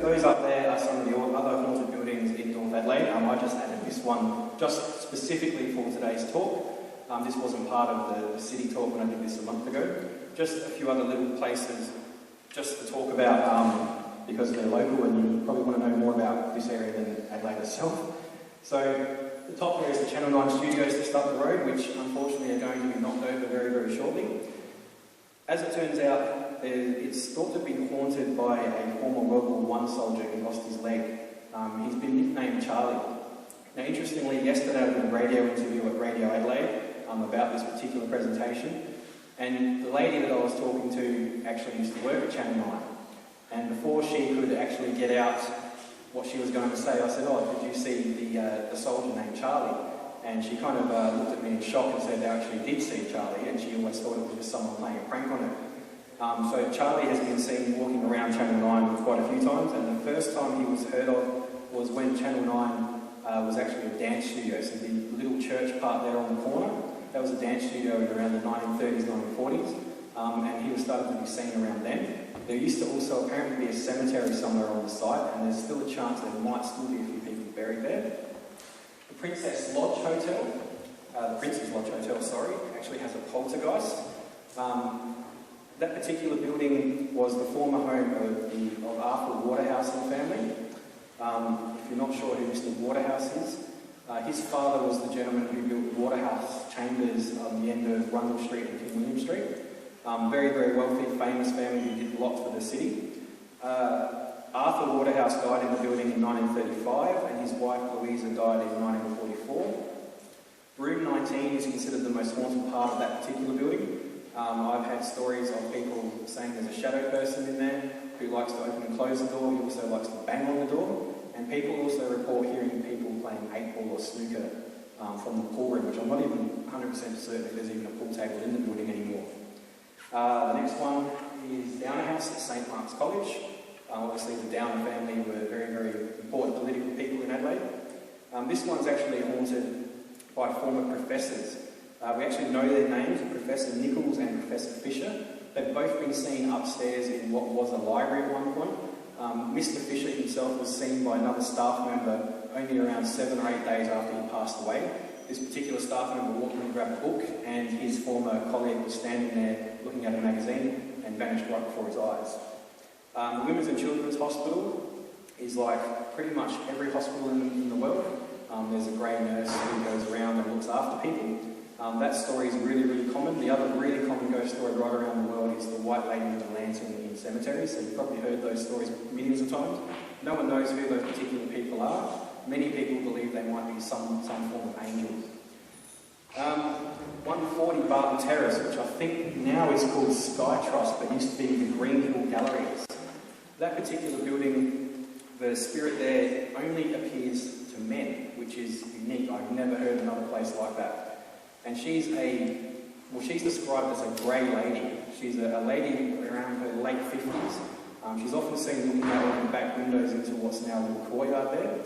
those up there are some of the other haunted buildings in North Adelaide. I just added this one just specifically for today's talk. This wasn't part of the city talk when I did this a month ago. Just a few other little places just to talk about because they're local and you probably want to know more about this area than Adelaide itself. So the top there is the Channel 9 studios just up the road, which unfortunately are going to be knocked over very, very shortly. As it turns out, it's thought to be haunted by a former World War I soldier who lost his leg. He's been nicknamed Charlie. Now, interestingly, yesterday I did a radio interview at Radio Adelaide about this particular presentation, and the lady that I was talking to actually used to work at Channel 9. And before she could actually get out what she was going to say, I said, "Oh, did you see the soldier named Charlie?" And she kind of looked at me in shock and said they actually did see Charlie, and she always thought it was just someone playing a prank on her. So Charlie has been seen walking around Channel 9 quite a few times, and the first time he was heard of was when Channel 9 was actually a dance studio. So the little church part there on the corner, that was a dance studio around the 1930s, 1940s, and he was starting to be seen around then. There used to also apparently be a cemetery somewhere on the site, and there's still a chance there might still be a few people buried there. The Princess Lodge Hotel, the Prince's Lodge Hotel, sorry, actually has a poltergeist. That particular building was the former home of Arthur Waterhouse and family. If you're not sure who Mr. Waterhouse is, his father was the gentleman who built the Waterhouse Chambers on the end of Rundle Street and King William Street. Very, very wealthy, famous family who did a lot for the city. Arthur Waterhouse died in the building in 1935, and his wife Louisa died in 1944. Room 19 is considered the most haunted part of that particular building. I've had stories of people saying there's a shadow person in there who likes to open and close the door. He also likes to bang on the door. And people also report hearing people playing 8-ball or snooker from the pool room, which I'm not even 100% certain if there's even a pool table in the building anymore. The next one is Downer House at St Mark's College. Obviously the Downer family were very, very important political people in Adelaide. This one's actually haunted by former professors. We actually know their names, Professor Nichols and Professor Fisher. They've both been seen upstairs in what was a library at one point. Mr. Fisher himself was seen by another staff member only around 7 or 8 days after he passed away. This particular staff member walked in and grabbed a book, and his former colleague was standing there looking at a magazine and vanished right before his eyes. The Women's and Children's Hospital is like pretty much every hospital in the world. There's a grey nurse who goes around and looks after people. That story is really, really common. The other really common ghost story right around the world is the White Lady with the Lantern in cemeteries. So you've probably heard those stories millions of times. No one knows who those particular people are. Many people believe they might be some form of angels. 140 Barton Terrace, which I think now is called Sky Trust, but used to be the Green Hill Galleries. That particular building, the spirit there only appears to men, which is unique. I've never heard another place like that. And she's described as a grey lady. She's a lady around her late 50s. She's often seen looking out of the back windows into what's now the courtyard there.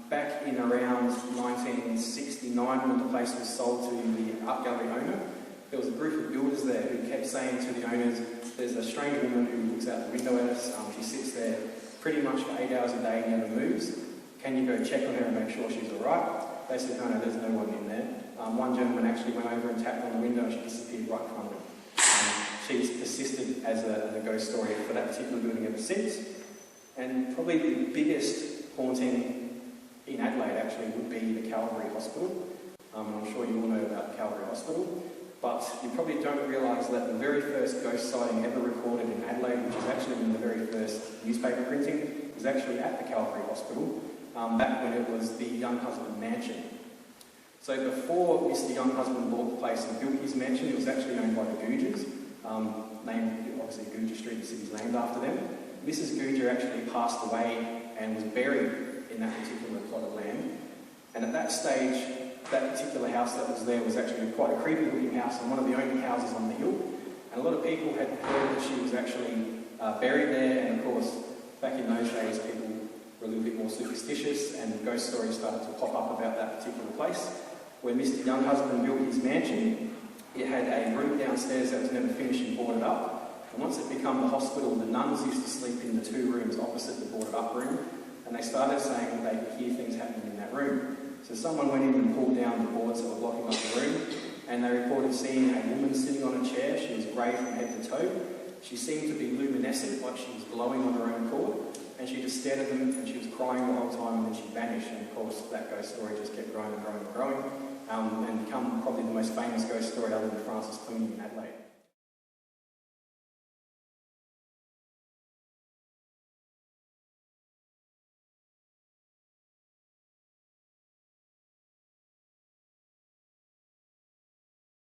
Back in around 1969, when the place was sold to the art gallery owner, there was a group of builders there who kept saying to the owners, "There's a strange woman who looks out the window at us. She sits there pretty much for 8 hours a day and never moves. Can you go check on her and make sure she's all right?" They said, "No, there's no one in there." One gentleman actually went over and tapped on the window and she disappeared right in front of him. She's persisted as a ghost story for that particular building ever since. And probably the biggest haunting in Adelaide actually would be the Calvary Hospital. I'm sure you all know about the Calvary Hospital, but you probably don't realise that the very first ghost sighting ever recorded in Adelaide, which is actually in the very first newspaper printing, was actually at the Calvary Hospital, back when it was the Younghusband Mansion. So before Mr. Younghusband bought the place and built his mansion, it was actually owned by the Googers, named obviously Googer Street, the city's named after them. Mrs. Googer actually passed away and was buried in that particular plot of land. And at that stage, that particular house that was there was actually quite a creepy looking house and one of the only houses on the hill. And a lot of people had heard that she was actually buried there, and of course, back in those days, people were a little bit more superstitious and ghost stories started to pop up about that particular place. When Mr. Younghusband built his mansion, it had a room downstairs that was never finished and boarded up. And once it became the hospital, the nuns used to sleep in the 2 rooms opposite the boarded up room, and they started saying that they could hear things happening in that room. So someone went in and pulled down the boards that were blocking up the room, and they reported seeing a woman sitting on a chair. She was grey from head to toe. She seemed to be luminescent, like she was glowing on her own accord, and she just stared at them, and she was crying the whole time, and then she vanished. And of course, that ghost story just kept growing and growing and growing, and become probably the most famous ghost story other than Francis Twing in